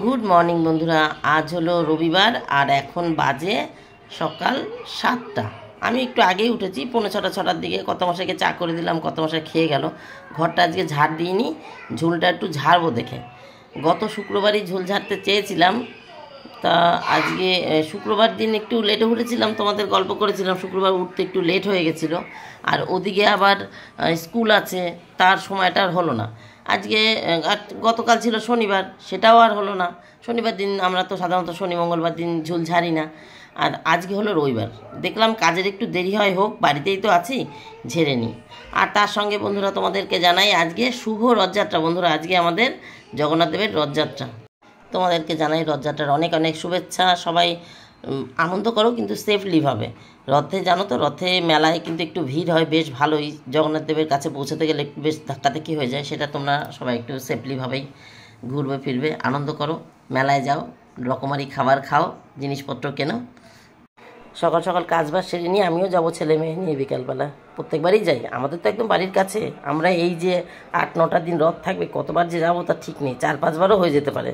Good morning বন্ধুরা। আজ হলো রবিবার আর এখন বাজে সকাল 7টা। আমি একটু আগেই উঠেছি, 6:45-6টার দিকে। কত মশাইকে চা করে দিলাম, কত মশাই খেয়ে গেল। ঘরটা আজকে ঝাড় দিইনি, ঝুলটা একটু ঝাড়বো দেখে। গত শুক্রবারই ঝুল ঝাড়তে চেয়েছিলাম, তা আজকে শুক্রবার দিন একটু লেটে উঠেছিলাম, তোমাদের গল্প করেছিলাম। শুক্রবার উঠতে একটু লেট হয়ে গেছিলো, আর ওদিকে আবার স্কুল আছে, তার সময়টা আর হলো না। আজকে গতকাল ছিল শনিবার, সেটাও আর হলো না। শনিবার দিন আমরা তো সাধারণত শনি মঙ্গলবার দিন ঝুল ঝাড়ি না, আর আজকে হলো রবিবার। দেখলাম কাজের একটু দেরি হয়, হোক, বাড়িতেই তো আছি, ঝেড়ে নিই। আর তার সঙ্গে বন্ধুরা তোমাদেরকে জানাই আজকে শুভ রথযাত্রা। বন্ধুরা আজকে আমাদের জগন্নাথ দেবের রথযাত্রা। তোমাদেরকে জানাই রথযাত্রার অনেক অনেক শুভেচ্ছা। সবাই আনন্দ করো, কিন্তু সেফলিভাবে। রথে জানো তো, রথে মেলায় কিন্তু একটু ভিড় হয় বেশ ভালোই। জগন্নাথ দেবের কাছে পৌঁছাতে গেলে একটু বেশ ধাক্কাধাক্কি হয়ে যায়, সেটা তোমরা সবাই একটু সেফলিভাবেই ঘুরবে ফিরবে, আনন্দ করো। মেলায় যাও, রকমারি খাবার খাও, জিনিসপত্র কেনো। সকাল সকাল কাজবাজ সেরে নিয়ে আমিও যাবো ছেলে মেয়ে নিয়ে বিকালবেলা। প্রত্যেকবারই যাই, আমাদের তো একদম বাড়ির কাছে। আমরা এই যে 8-9টা দিন রথ থাকবে, কতবার যে যাবো তার ঠিক নেই, 4-5বারও হয়ে যেতে পারে।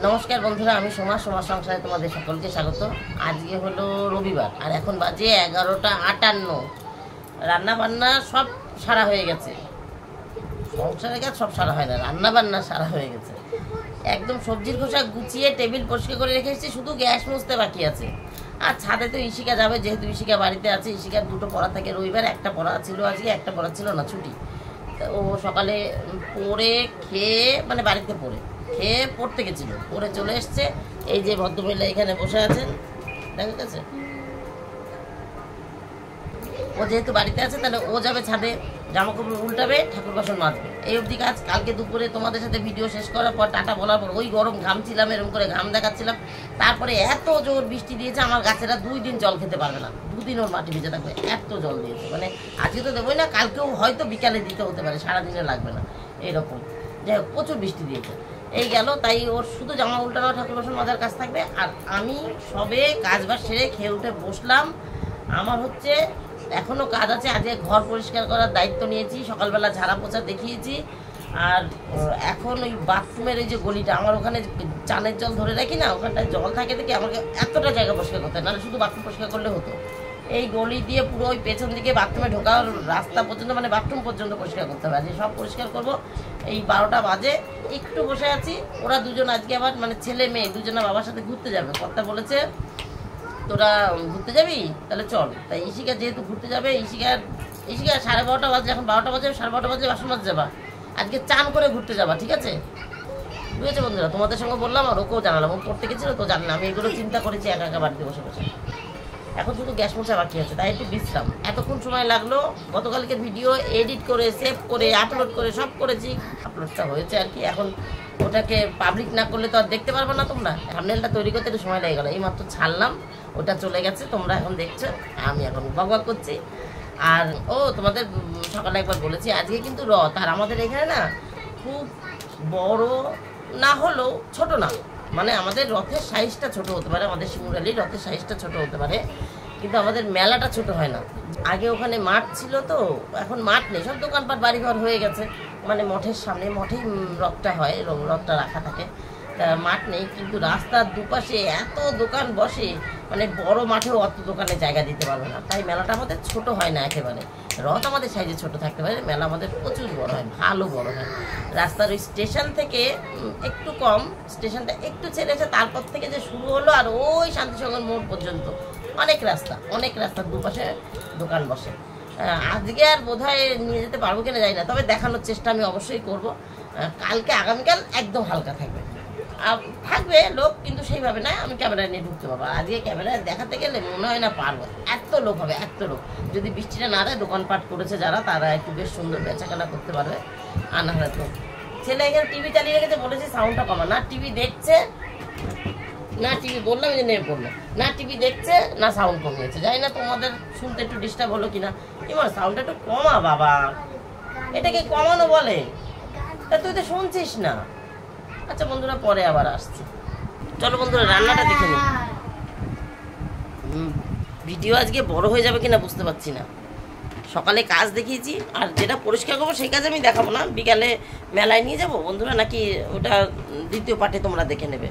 নমস্কার বন্ধুরা, আমি সোমা সংসারে তোমাদের সকলকে স্বাগত। আজকে হলো রবিবার আর এখন বাজে 11:58। রান্না বান্না সব সারা হয়ে গেছে। সংসারের কাজ সব সারা হয় না, রান্না বান্না সারা হয়ে গেছে। একদম সবজির খোসা গুছিয়ে টেবিল পরিষ্কার করে রেখে এসেছি, শুধু গ্যাস মুছতে বাকি আছে। আর ছাদে তো ইশিকা যাবে, যেহেতু ইশিকা বাড়িতে আছে। ইশিকার 2টো পড়া থাকে রবিবার, একটা পড়া ছিল আজকে, একটা পড়া ছিল না, ছুটি। ও সকালে পড়ে খেয়ে, মানে বাড়িতে খেয়ে পড়তে গেছিল, পড়ে চলে এসছে। এই যে ভদ্রমহিলা এখানে বসে আছেন, দেখা গেছে। ও যেহেতু বাড়িতে আছে, তাহলে ও যাবে ছাদে, জামা কাপড় উল্টাবে, ঠাকুর বাসন মাজবে, এই অবধি কাজ। কালকে দুপুরে তোমাদের সাথে ভিডিও শেষ করার পর, টাটা বলার পর, ওই গরম ঘামছিলাম, এরকম করে ঘাম দেখাচ্ছিলাম। তারপরে এত জোর বৃষ্টি দিয়েছে, আমার গাছেরা 2 দিন জল খেতে পারবে না, 2 দিন ওর মাটি ভিজে থাকবে, এত জল দিয়েছে। মানে আজকে তো দেবোই না, কালকেও হয়তো বিকালে দিতে হতে পারে, সারাদিনে লাগবে না, এইরকম। যাই হোক, প্রচুর বৃষ্টি দিয়েছে। এই গেল, তাই ওর শুধু জামা উল্টানো, ঠাকুর বাসন মাজার কাজ থাকবে। আর আমি সবে কাজবাজ সেরে খেয়ে উঠে বসলাম। আমার হচ্ছে এখনও কাজ আছে। আজকে ঘর পরিষ্কার করার দায়িত্ব নিয়েছি, সকালবেলা ঝাড়া পোছা দেখিয়েছি। আর এখন ওই বাথরুমের এই যে গলিটা, আমার ওখানে চানের জল ধরে রাখি না, ওখানটায় জল থাকে দেখে আমাকে এতটা জায়গা পরিষ্কার করতে হয়, নাহলে শুধু বাথরুম পরিষ্কার করলে হতো। এই গলি দিয়ে পুরো ওই পেছন দিকে বাথরুমে ঢোকার রাস্তা পর্যন্ত, মানে বাথরুম পর্যন্ত পরিষ্কার করতে হবে। আজকে সব পরিষ্কার করবো। এই 12টা বাজে, একটু বসে আছি। ওরা দুজন আজকে আবার মানে ছেলে মেয়ে দুজনে বাবার সাথে ঘুরতে যাবে। কর্তা বলেছে তোরা ঘুরতে যাবি, তাহলে চল। তাই ইশিকা যেহেতু ঘুরতে যাবে, ইশিকা 12:30 বাজে, এখন 12টা বাজে, 12:30 বাজে বাসন মাজতে যাবা। আজকে চান করে ঘুরতে যাবা, ঠিক আছে? বুঝেছে বন্ধুরা? তোমাদের সঙ্গে বললাম আর ওকেও জানালাম। ও পড়তে গেছিল তো জানলাম, আমি এগুলো চিন্তা করেছি একা একা বাড়িতে বসে বসে। এখন শুধু গ্যাস মোছা বাকি আছে, তাই একটু বিশ্রাম। এতক্ষণ সময় লাগলো। গতকালকে ভিডিও এডিট করে, সেভ করে, আপলোড করে সব করেছি। আপলোডটা হয়েছে আর কি। এখন ওটাকে পাবলিক না করলে তো আর দেখতে পারবো না তোমরা। থাম্বনেলটা তৈরি করতে একটু সময় লেগে গেলো। এই মাত্র ছাড়লাম, ওটা চলে গেছে, তোমরা এখন দেখছো, আমি এখন বকবক করছি। আর তোমাদের সকালে একবার বলেছি আজকে কিন্তু রথ। আর আমাদের এখানে না খুব বড় না হলেও ছোট না, মানে আমাদের রথের সাইজটা ছোট হতে পারে, আমাদের শিমুরালির রথের সাইজটা ছোট হতে পারে, কিন্তু আমাদের মেলাটা ছোট হয় না। আগে ওখানে মাঠ ছিল তো, এখন মাঠ নেই, সব দোকানপাট বাড়িঘর হয়ে গেছে। মানে মঠের সামনে, মঠেই রথটা হয়, রথটা রাখা থাকে, তা মাঠ নেই। কিন্তু রাস্তার দুপাশে এত দোকান বসে, মানে বড় মাঠেও অত দোকানে জায়গা দিতে পারবে না। তাই মেলাটা আমাদের ছোট হয় না একেবারে। রথ আমাদের সাইজে ছোট থাকতে পারে, মেলা আমাদের প্রচুর বড় হয়, ভালো বড় হয়। রাস্তার ওই স্টেশন থেকে একটু কম, স্টেশনটা একটু ছেড়ে এসে তারপর থেকে যে শুরু হলো আর ওই শান্তিসংঘের মোড় পর্যন্ত অনেক রাস্তার দুপাশে দোকান বসে। আজকে আর বোধহয় নিয়ে যেতে পারবো কিনা জানি না, তবে দেখানোর চেষ্টা আমি অবশ্যই করব। কালকে আগামীকাল একদম হালকা থাকবে লোক, কিন্তু সেইভাবে না আমি ক্যামেরায় নিয়ে ঢুকতে পারবো। আজকে ক্যামেরায় দেখাতে গেলে মনে হয় না পারবো, এত লোক হবে, এত লোক। যদি বৃষ্টিটা না দেয়, দোকানপাট করেছে যারা, তারা একটু বেশ সুন্দর বেচাকেনা করতে পারবে। আর না হলে তো ছেলে এখানে টিভি চালিয়ে রেখেছে, বলেছে সাউন্ডটা কমা। না টিভি দেখছে, না টিভি, বললাম যে নেমে পড়লো, না টিভি দেখছে না সাউন্ড কমিয়েছে। জানি না তোমাদের শুনতে একটু ডিস্টার্ব হলো কিনা। এবার সাউন্ডটা একটু কমা বাবা, এটাকে কমানো বলে, তা তুই তো শুনছিস না। আচ্ছা বন্ধুরা, পরে আবার আসছি। চলো বন্ধুরা, রান্নাটা দেখে নিই। ভিডিও আজকে বড় হয়ে যাবে কিনা বুঝতে পারছি না। সকালে কাজ দেখিয়েছি, আর যেটা পরিষ্কার করবো সেই কাজ আমি দেখাবো না। বিকালে মেলায় নিয়ে যাবো বন্ধুরা, নাকি ওটা দ্বিতীয় পার্টে তোমরা দেখে নেবে,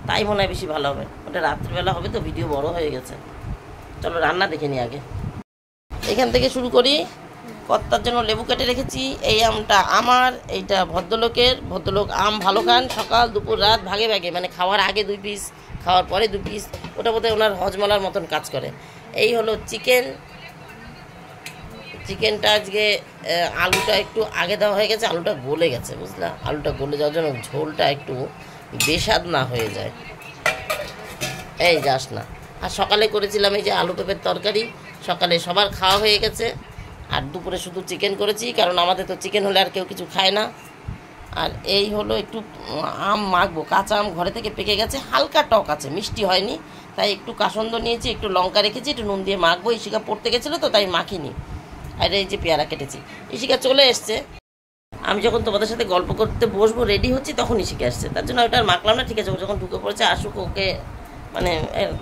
তাই মনে হয় বেশি ভালো হবে। ওটা রাত্রিবেলা হবে তো, ভিডিও বড় হয়ে গেছে। চলো রান্না দেখে নিই আগে। এখান থেকে শুরু করি। কর্তার জন্য লেবু কেটে রেখেছি। এই আমটা আমার, এইটা ভদ্রলোক আম ভালো খান, সকাল দুপুর রাত ভাগে ভাগে, মানে খাওয়ার আগে 2 পিস, খাওয়ার পরে 2 পিস, ওটা বোধহয় ওনার হজমলার মতন কাজ করে। এই হলো চিকেনটা আজকে আলুটা একটু আগে দেওয়া হয়ে গেছে, আলুটা গলে গেছে বুঝলা। আলুটা গলে যাওয়ার জন্য ঝোলটা একটু বেস্বাদ না হয়ে যায়, এই যাস না। আর সকালে করেছিলাম এই যে আলু পেঁপের তরকারি, সকালে সবার খাওয়া হয়ে গেছে। আর দুপুরে শুধু চিকেন করেছি, কারণ আমাদের তো চিকেন হলে আর কেউ কিছু খায় না। আর এই হলো একটু আম মাখবো, কাঁচা আম ঘরে থেকে পেকে গেছে, হালকা টক আছে, মিষ্টি হয়নি, তাই একটু কাসন্দ নিয়েছি, একটু লঙ্কা রেখেছি, একটু নুন দিয়ে মাখবো। ইশিকা পড়তে গেছিলো তো, তাই মাখিনি। আর এই যে পেয়ারা কেটেছি, ইশিকা চলে এসছে। আমি যখন তোমাদের সাথে গল্প করতে বসবো রেডি হচ্ছি, তখন ইশিকা আসছে, তার জন্য ওটা আর মাখলাম না। ঠিক আছে, ও যখন ঢুকে পড়েছে আসুক, ওকে মানে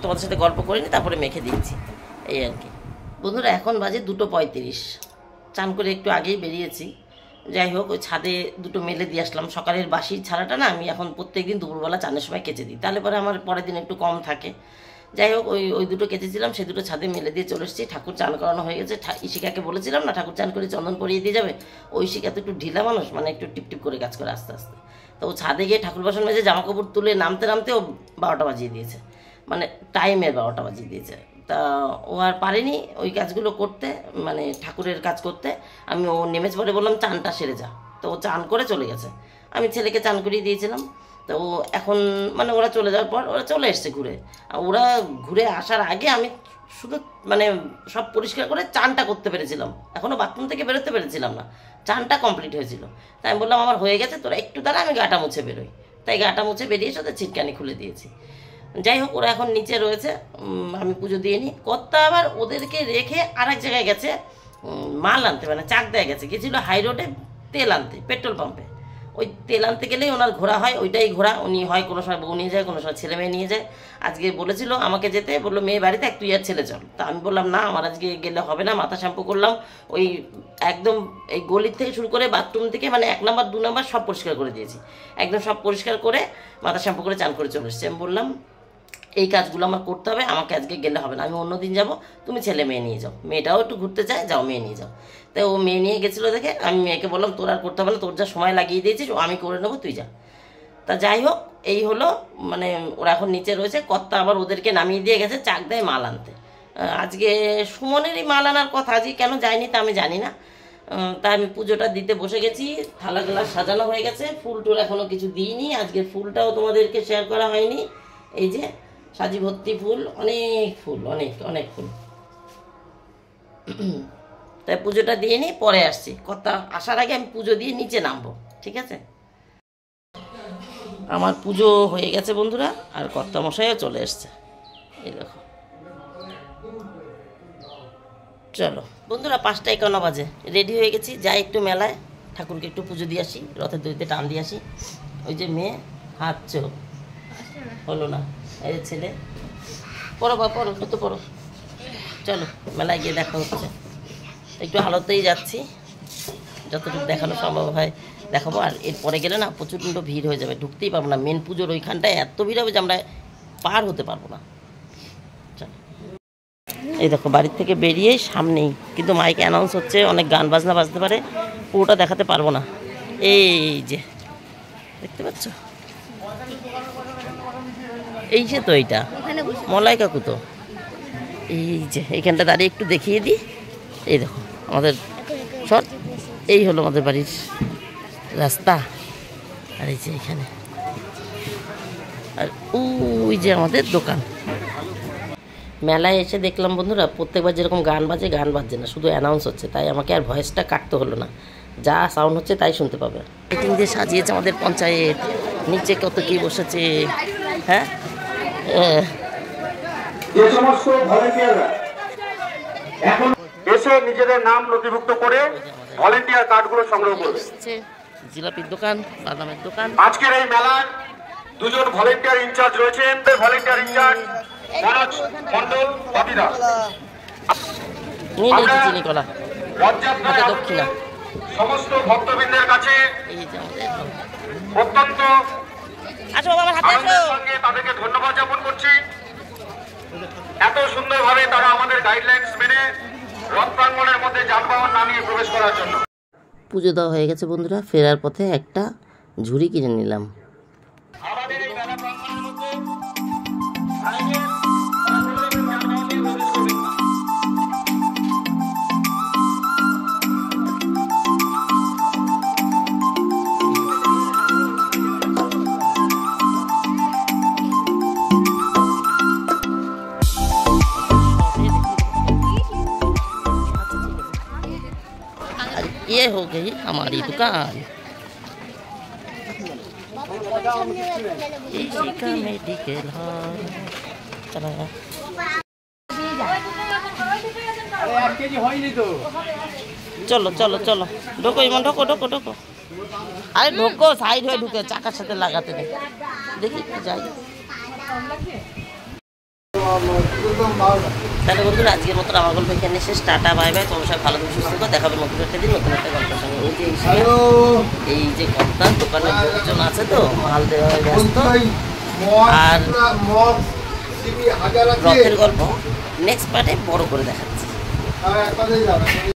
তোমাদের সাথে গল্প করে নি, তারপরে মেখে দিচ্ছি, এই আর কি। বন্ধুরা এখন বাজে 2:35, চান করে একটু আগেই বেরিয়েছি। যাই হোক, ওই ছাদে দুটো মেলে দিয়ে আসলাম। সকালের বাসির ছাড়াটা না আমি এখন প্রত্যেকদিন দুপুরবেলা চানের সময় কেচে দিই, তাহলে পরে আমার পরের দিন একটু কম থাকে। যাই হোক, ওই দুটো কেচেছিলাম, সেই দুটো ছাদে মেলে দিয়ে চলে এসেছি। ঠাকুর চান করানো হয়ে গেছে। ইশিকাকে বলেছিলাম না ঠাকুর চান করে চন্দন পরিয়ে দিয়ে যাবে, ওই ইশিকা তো একটু ঢিলা মানুষ, মানে একটু টিপটিপ করে কাজ করে আস্তে আস্তে। তো ও ছাদে গিয়ে ঠাকুর বাসন মেজে জামা কাপড় তুলে নামতে নামতে ও 12টা বাজিয়ে দিয়েছে, মানে টাইমের 12টা বাজিয়ে দিয়েছে। তা ও আর পারেনি ওই কাজগুলো করতে, মানে ঠাকুরের কাজ করতে। আমি ও নেমেছে পরে বললাম চানটা সেরে যা, তো ও চান করে চলে গেছে। আমি ছেলেকে চান করিয়ে দিয়েছিলাম। তো এখন মানে ওরা চলে যাওয়ার পর ওরা চলে এসছে ঘুরে। ওরা ঘুরে আসার আগে আমি শুধু মানে সব পরিষ্কার করে চানটা করতে পেরেছিলাম, এখনও বাথরুম থেকে বেরোতে পেরেছিলাম না, চানটা কমপ্লিট হয়েছিল। তাই আমি বললাম আমার হয়ে গেছে, তোরা একটু দ্বারা আমি গাটা মুছে বেরোই। তাই গাটা মুছে বেরিয়ে সাথে ছিটকানি খুলে দিয়েছি। যাই হোক, ওরা এখন নিচে রয়েছে, আমি পুজো দিয়ে নিই। কর্তা আবার ওদেরকে রেখে আরেক জায়গায় গেছে মাল আনতে, মানে চাক দেয়া গেছিলো হাই রোডে তেল আনতে, পেট্রোল পাম্পে। ওই তেল আনতে গেলেই ওনার ঘোরা হয়, ওইটাই ঘোরা। উনি হয় কোনো সময় বউ নিয়ে যায়, কোনো সময় ছেলে মেয়ে নিয়ে যায়। আজকে বলেছিল আমাকে যেতে, বললো মেয়ে বাড়িতে তুই আর ছেলে চল। তা আমি বললাম না, আমার আজকে গেলে হবে না। মাথা শ্যাম্পু করলাম, ওই একদম এই গলির থেকে শুরু করে বাথরুম থেকে মানে 1 নাম্বার 2 নাম্বার সব পরিষ্কার করে দিয়েছি, একদম সব পরিষ্কার করে মাথা শ্যাম্পু করে চান করে চলে এসেছি। আমি বললাম এই কাজগুলো আমার করতে হবে, আমাকে আজকে গেলে হবে না, আমি অন্য দিন যাবো, তুমি ছেলে মেয়ে নিয়ে যাও। মেয়েটাও একটু ঘুরতে চায়, যাও মেয়ে নিয়ে যাও। তাই ও মেয়ে নিয়ে গেছিলো দেখে আমি মেয়েকে বললাম তোর আর করতে হবে না, তোর যা সময় লাগিয়ে দিয়েছিস আমি করে নেবো, তুই যা। তা যাই হোক, এই হলো মানে ওরা এখন নিচে রয়েছে। কর্তা আবার ওদেরকে নামিয়ে দিয়ে গেছে চাকদায় মাল আনতে। আজকে সুমনেরই মাল আনার কথা, আজকে কেন যায়নি তা আমি জানি না। তাই আমি পুজোটা দিতে বসে গেছি, থালা গ্লাস সাজানো হয়ে গেছে, ফুল টুল এখনও কিছু দিইনি। আজকের ফুলটাও তোমাদেরকে শেয়ার করা হয়নি। এই যে সাজি ভর্তি ফুল, অনেক ফুল, অনেক অনেক ফুল। তাই পুজোটা দিয়ে নিই, পরে আসছি। কথা আসার আগে আমি পুজো দিয়ে নিচে নামবো, ঠিক আছে? আমার পুজো হয়ে গেছে বন্ধুরা, আর কর্তামশাইও চলে এসছে, এই দেখো। চলো বন্ধুরা, 5:51 বাজে, রেডি হয়ে গেছি, যাই একটু মেলায়, ঠাকুরকে একটু পুজো দিয়ে আসি, রথের দড়িতে টান দিয়ে আসি। ওই যে মেয়ে হাত চোখ হলো না, এই ছেলে পড়ো বা পড়ো, তো পড়ো। চলো মেলায় গিয়ে দেখা হচ্ছে। একটু আলোতেই যাচ্ছি, যতটুকু দেখানো সম্ভব হয় দেখাবো। আর এরপরে গেলে না প্রচণ্ড ভিড় হয়ে যাবে, ঢুকতেই পারবো না। মেন পুজোর ওইখানটায় এত ভিড় হবে যে আমরা পার হতে পারবো না। এই দেখো বাড়ির থেকে বেরিয়েই সামনেই, কিন্তু মাইকে অ্যানাউন্স হচ্ছে, অনেক গান বাজনা বাজতে পারে, পুরোটা দেখাতে পারবো না। এই যে দেখতে পাচ্ছ, এই যে তো এইটা মলাই কাকু তো, এই যে এইখানটা দাঁড়িয়ে একটু দেখিয়ে দিই। এই দেখো আমাদের শট, এই হলো আমাদের বাড়ির রাস্তা, আর এই যে এখানে, আর ওই যে আমাদের দোকান। মেলায় এসে দেখলাম বন্ধুরা, প্রত্যেকবার যেরকম গান বাজে, গান বাজছে না, শুধু অ্যানাউন্স হচ্ছে। তাই আমাকে আর ভয়েসটা কাটতে হলো না, যা সাউন্ড হচ্ছে তাই শুনতে পাবে। লাইটিং দিয়ে সাজিয়েছে আমাদের পঞ্চায়েত, নিচে কত কি বসেছে। হ্যাঁ, যে সমস্ত ভলেন্টিয়াররা এখন এসে নিজেদের নাম নথিভুক্ত করে ভলেন্টিয়ার কার্ডগুলো সংগ্রহ করবে। জিলাপির দোকান, বাদামের দোকান। আজকের এই মেলার 2জন ভলেন্টিয়ার ইনচার্জ রয়েছেন। ভলেন্টিয়ার ইনচার্জ মনোজ মন্ডল, বাপিদা। নিয়ে নিয়েছি চিনি কলা, রথযাত্রায় দক্ষিণা। সমস্ত ভক্তবৃন্দের কাছে এই যে আমাদের অত্যন্ত আসো বাবা, হাতে আসো। আনন্দের সঙ্গে তাদেরকে ধন্যবাদ জ্ঞাপন করছি। এত সুন্দরভাবে তারা আমাদের গাইডলাইন্স মেনে রথ প্রাঙ্গণের মধ্যে যানবাহন নামিয়ে প্রবেশ করার জন্য। পুজো দেওয়া হয়ে গেছে বন্ধুরা, ফেরার পথে একটা ঝুড়ি কিনে নিলাম। আমাদের এই মেলা প্রাঙ্গণের মধ্যে ये हो गई हमारी दुकान, इसी का मेडिकल हॉल। चला चलो चलो चलो, ढोको इमान, ढोको ढोको ढोको, अरे ढोको, साइड হয়ে ঢুকে চাকার সাথে লাগাতে নেই। দেখি যাই। তাহলে বন্ধুরা আজকের মতন আমার গল্প এখানে শেষ। টাটা, বাই বাই, তোমার সবাই ভালো থাকবে, সুস্থ থাকো, দেখাবে নতুন একটা দিন নতুন একটা গল্পের সঙ্গে। এই যে কর্তা দোকানে লোকজন আছে তো, মাল দেওয়া হয়ে ব্যস্ত। আর রথের গল্প নেক্সট পার্টে বড় করে দেখাচ্ছি।